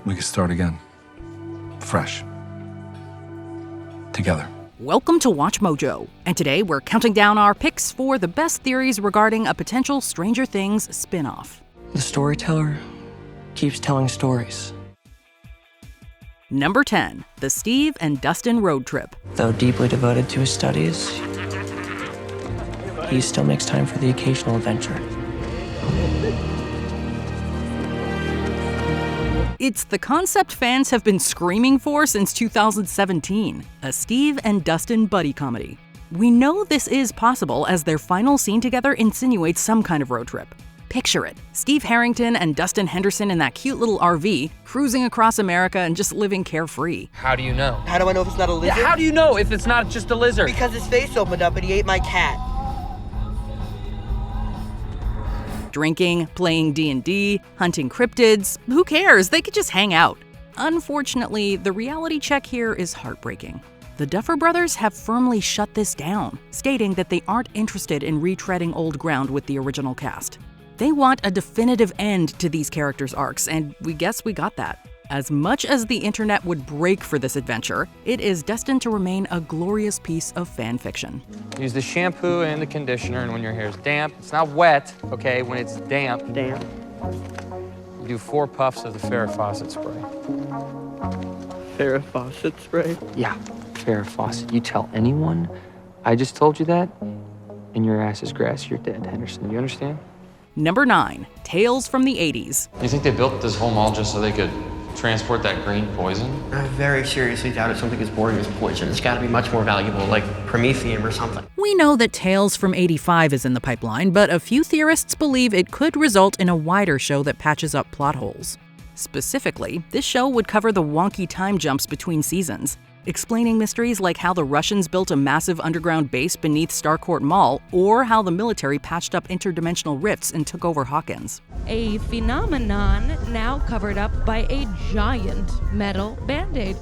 We can start again. Fresh. Together. Welcome to Watch Mojo, and today we're counting down our picks for the best theories regarding a potential Stranger Things spinoff. The storyteller keeps telling stories. Number 10, the Steve and Dustin road trip. Though deeply devoted to his studies, he still makes time for the occasional adventure. It's the concept fans have been screaming for since 2017, a Steve and Dustin buddy comedy. We know this is possible as their final scene together insinuates some kind of road trip. Picture it, Steve Harrington and Dustin Henderson in that cute little RV, cruising across America and just living carefree. How do you know? How do I know if it's not a lizard? Yeah, how do you know if it's not just a lizard? Because his face opened up and he ate my cat. Drinking, playing D&D, hunting cryptids, who cares? They could just hang out. Unfortunately, the reality check here is heartbreaking. The Duffer brothers have firmly shut this down, stating that they aren't interested in retreading old ground with the original cast. They want a definitive end to these characters' arcs, and we guess we got that. As much as the internet would break for this adventure, it is destined to remain a glorious piece of fan fiction. Use the shampoo and the conditioner, and when your hair is damp, it's not wet, okay? When it's damp, you do 4 puffs of the Farrah faucet spray. Farrah faucet spray? Yeah, Farrah faucet. You tell anyone I just told you that, and your ass is grass, you're dead, Henderson. You understand? Number 9, Tales from the 80s. You think they built this whole mall just so they could transport that green poison? I very seriously doubt something as boring as poison. It's got to be much more valuable, like promethium or something. We know that Tales from 85 is in the pipeline, but a few theorists believe it could result in a wider show that patches up plot holes. Specifically, this show would cover the wonky time jumps between seasons, explaining mysteries like how the Russians built a massive underground base beneath Starcourt Mall, or how the military patched up interdimensional rifts and took over Hawkins. A phenomenon now covered up by a giant metal Band-Aid.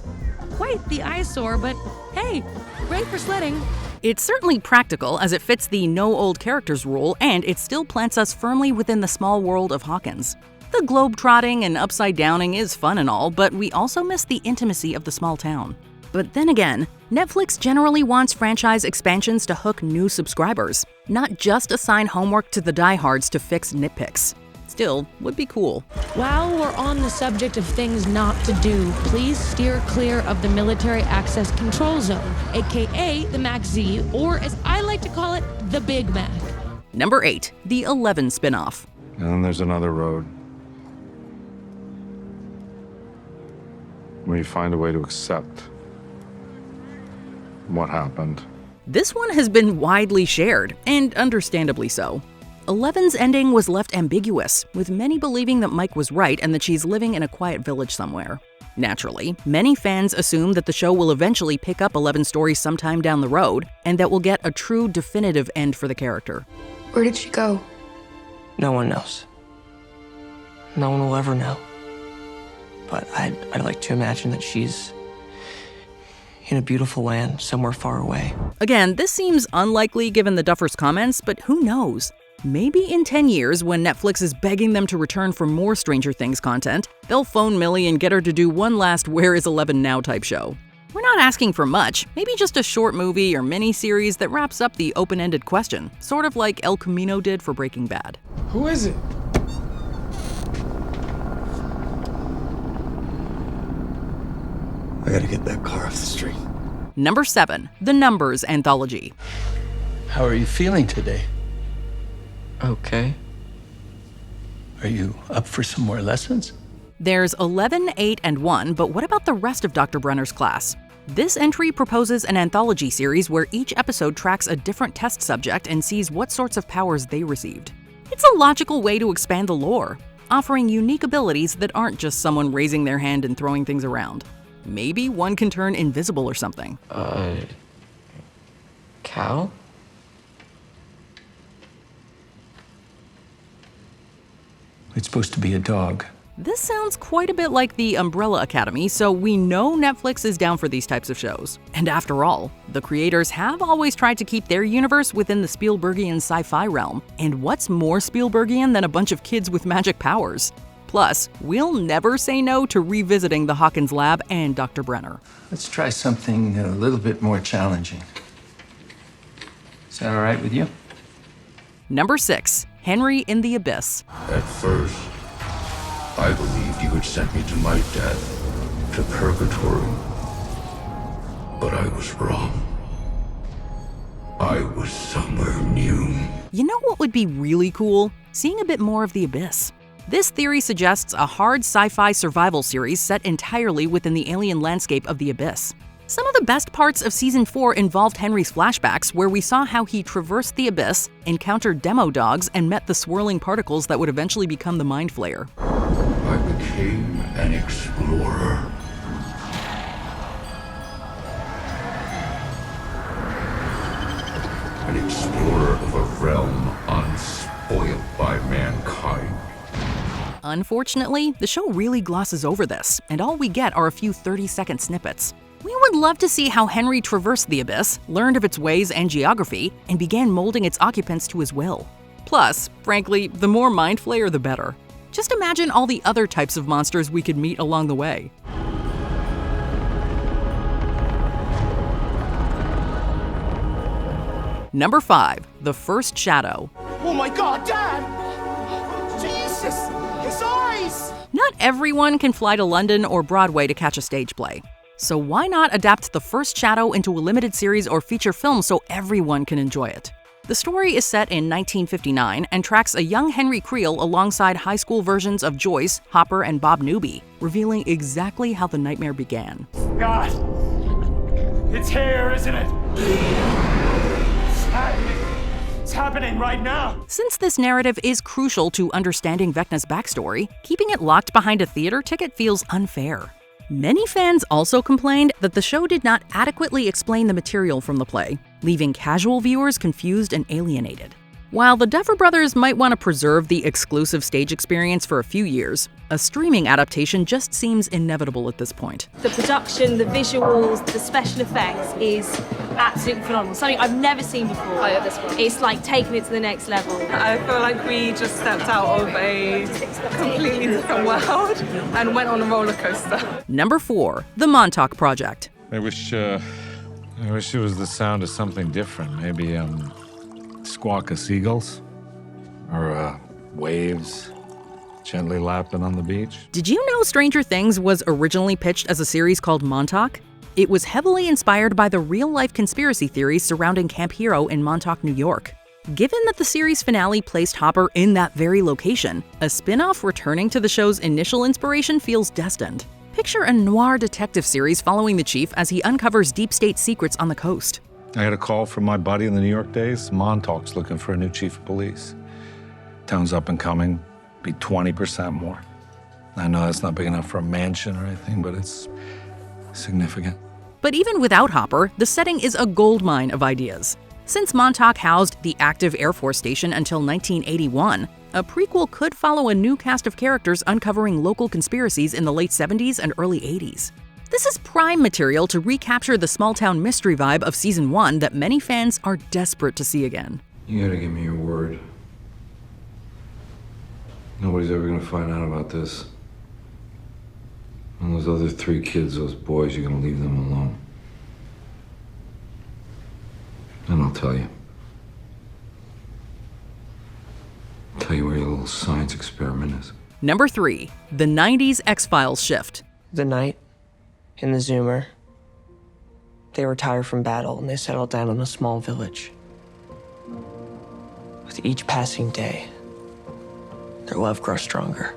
Quite the eyesore, but hey, great for sledding. It's certainly practical as it fits the no old characters rule, and it still plants us firmly within the small world of Hawkins. The globe-trotting and upside-downing is fun and all, but we also miss the intimacy of the small town. But then again, Netflix generally wants franchise expansions to hook new subscribers, not just assign homework to the diehards to fix nitpicks. Still, would be cool. While we're on the subject of things not to do, please steer clear of the Military Access Control Zone, aka the MAC-Z, or as I like to call it, the Big Mac. Number 8, the 11 spinoff. And then there's another road. Where you find a way to accept what happened. This one has been widely shared, and understandably so. 11's ending was left ambiguous, with many believing that Mike was right and that she's living in a quiet village somewhere. Naturally, many fans assume that the show will eventually pick up 11's story sometime down the road, and that we'll get a true definitive end for the character. Where did she go? No one knows. No one will ever know. But I'd like to imagine that she's in a beautiful land somewhere far away. Again, this seems unlikely given the Duffers' comments, but who knows? Maybe in 10 years, when Netflix is begging them to return for more Stranger Things content, they'll phone Millie and get her to do one last Where is 11 Now type show. We're not asking for much, maybe just a short movie or mini-series that wraps up the open-ended question, sort of like El Camino did for Breaking Bad. Who is it? I gotta get that car off the street. Number 7, the Numbers Anthology. How are you feeling today? Okay. Are you up for some more lessons? There's 11, 8, and 1, but what about the rest of Dr. Brenner's class? This entry proposes an anthology series where each episode tracks a different test subject and sees what sorts of powers they received. It's a logical way to expand the lore, offering unique abilities that aren't just someone raising their hand and throwing things around. Maybe one can turn invisible or something. Cow? It's supposed to be a dog. This sounds quite a bit like the Umbrella Academy, so we know Netflix is down for these types of shows. And after all, the creators have always tried to keep their universe within the Spielbergian sci-fi realm. And what's more Spielbergian than a bunch of kids with magic powers? Plus, we'll never say no to revisiting the Hawkins lab and Dr. Brenner. Let's try something a little bit more challenging. Is that all right with you? Number 6. Henry in the Abyss. At first, I believed you had sent me to my death, to purgatory. But I was wrong. I was somewhere new. You know what would be really cool? Seeing a bit more of the Abyss. This theory suggests a hard sci-fi survival series set entirely within the alien landscape of the Abyss. Some of the best parts of Season 4 involved Henry's flashbacks, where we saw how he traversed the Abyss, encountered demo dogs, and met the swirling particles that would eventually become the Mind Flayer. I became an explorer. An explorer of a realm unspoiled by mankind. Unfortunately, the show really glosses over this, and all we get are a few 30-second snippets. We would love to see how Henry traversed the Abyss, learned of its ways and geography, and began molding its occupants to his will. Plus, frankly, the more Mind Flayer, the better. Just imagine all the other types of monsters we could meet along the way. Number 5. The First Shadow. Oh my God, Dad! Jesus! His eyes! Not everyone can fly to London or Broadway to catch a stage play. So why not adapt The First Shadow into a limited series or feature film so everyone can enjoy it? The story is set in 1959 and tracks a young Henry Creel alongside high school versions of Joyce, Hopper, and Bob Newby, revealing exactly how the nightmare began. God! It's here, isn't it? It's happening right now! Since this narrative is crucial to understanding Vecna's backstory, keeping it locked behind a theater ticket feels unfair. Many fans also complained that the show did not adequately explain the material from the play, leaving casual viewers confused and alienated. While the Duffer brothers might want to preserve the exclusive stage experience for a few years, a streaming adaptation just seems inevitable at this point. The production, the visuals, the special effects is absolutely phenomenal. Something I've never seen before. Oh, yeah, this one. It's like taking it to the next level. I feel like we just stepped out of a completely different world and went on a roller coaster. Number 4. The Montauk Project. I wish it was the sound of something different. Maybe, squawk of seagulls? Or, waves gently lapping on the beach? Did you know Stranger Things was originally pitched as a series called Montauk? It was heavily inspired by the real-life conspiracy theories surrounding Camp Hero in Montauk, New York. Given that the series finale placed Hopper in that very location, a spin-off returning to the show's initial inspiration feels destined. Picture a noir detective series following the chief as he uncovers deep state secrets on the coast. I had a call from my buddy in the New York days. Montauk's looking for a new chief of police. Town's up and coming, be 20% more. I know that's not big enough for a mansion or anything, but it's significant. But even without Hopper, the setting is a goldmine of ideas. Since Montauk housed the active Air Force Station until 1981, a prequel could follow a new cast of characters uncovering local conspiracies in the late 70s and early 80s. This is prime material to recapture the small-town mystery vibe of Season 1 that many fans are desperate to see again. You gotta give me your word. Nobody's ever gonna find out about this. And those other 3 kids, those boys, you're gonna leave them alone. And I'll tell you. I'll tell you where your little science experiment is. Number 3. The 90s X-Files shift. The night in the Zoomer, they retire from battle and they settle down in a small village. With each passing day, their love grows stronger.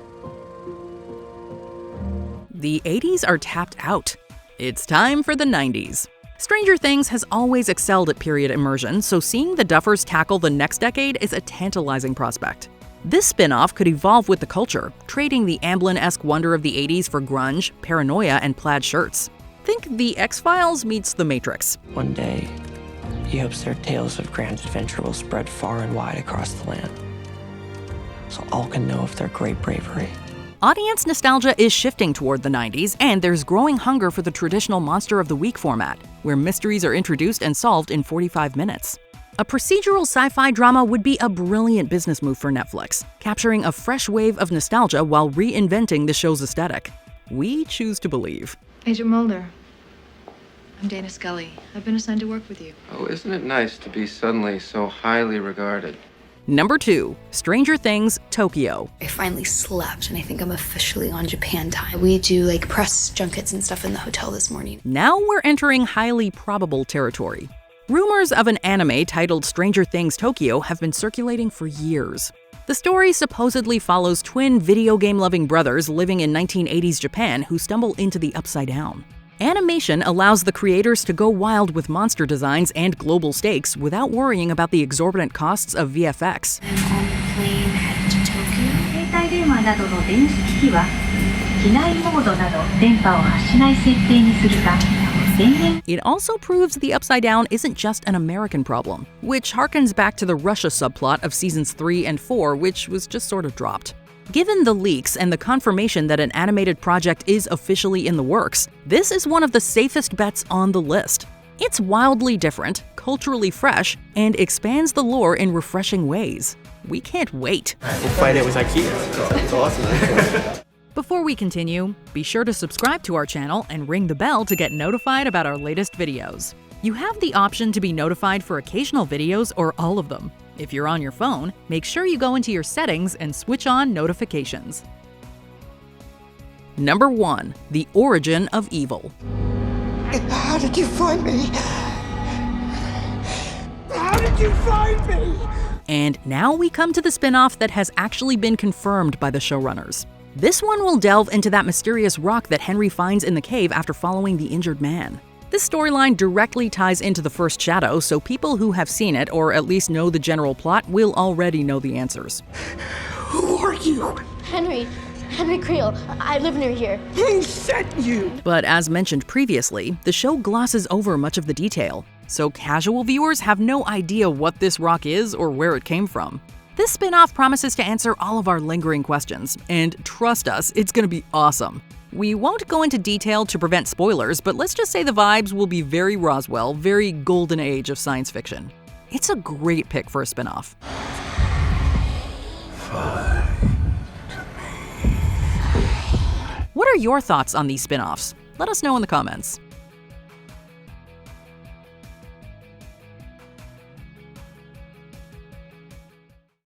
The 80s are tapped out. It's time for the 90s. Stranger Things has always excelled at period immersion, so seeing the Duffers tackle the next decade is a tantalizing prospect. This spin-off could evolve with the culture, trading the Amblin-esque wonder of the 80s for grunge, paranoia, and plaid shirts. Think The X-Files meets The Matrix. One day, he hopes their tales of grand adventure will spread far and wide across the land, so all can know of their great bravery. Audience nostalgia is shifting toward the 90s, and there's growing hunger for the traditional Monster of the Week format, where mysteries are introduced and solved in 45 minutes. A procedural sci-fi drama would be a brilliant business move for Netflix, capturing a fresh wave of nostalgia while reinventing the show's aesthetic. We choose to believe. Agent Mulder, I'm Dana Scully. I've been assigned to work with you. Oh, isn't it nice to be suddenly so highly regarded? Number 2, Stranger Things, Tokyo. I finally slept, and I think I'm officially on Japan time. We do like press junkets and stuff in the hotel this morning. Now we're entering highly probable territory. Rumors of an anime titled Stranger Things Tokyo have been circulating for years. The story supposedly follows twin video game-loving brothers living in 1980s Japan who stumble into the Upside Down. Animation allows the creators to go wild with monster designs and global stakes without worrying about the exorbitant costs of VFX. I'm on the plane headed to Tokyo. 携帯電話などの電子機器は機内モードなど電波を発しない設定にするか It also proves the Upside Down isn't just an American problem, which harkens back to the Russia subplot of seasons 3 and 4, which was just sort of dropped. Given the leaks and the confirmation that an animated project is officially in the works, this is one of the safest bets on the list. It's wildly different, culturally fresh, and expands the lore in refreshing ways. We can't wait. We'll fight it with IKEA. It's awesome. Before we continue, be sure to subscribe to our channel and ring the bell to get notified about our latest videos. You have the option to be notified for occasional videos or all of them. If you're on your phone, make sure you go into your settings and switch on notifications. Number 1, The Origin of Evil. How did you find me? How did you find me? And now we come to the spin-off that has actually been confirmed by the showrunners. This one will delve into that mysterious rock that Henry finds in the cave after following the injured man. This storyline directly ties into the first Shadow, so people who have seen it, or at least know the general plot, will already know the answers. Who are you? Henry Creel. I live near here. Who sent you? But as mentioned previously, the show glosses over much of the detail, so casual viewers have no idea what this rock is or where it came from. This spin-off promises to answer all of our lingering questions, and trust us, it's gonna be awesome. We won't go into detail to prevent spoilers, but let's just say the vibes will be very Roswell, very golden age of science fiction. It's a great pick for a spin-off. What are your thoughts on these spin-offs? Let us know in the comments.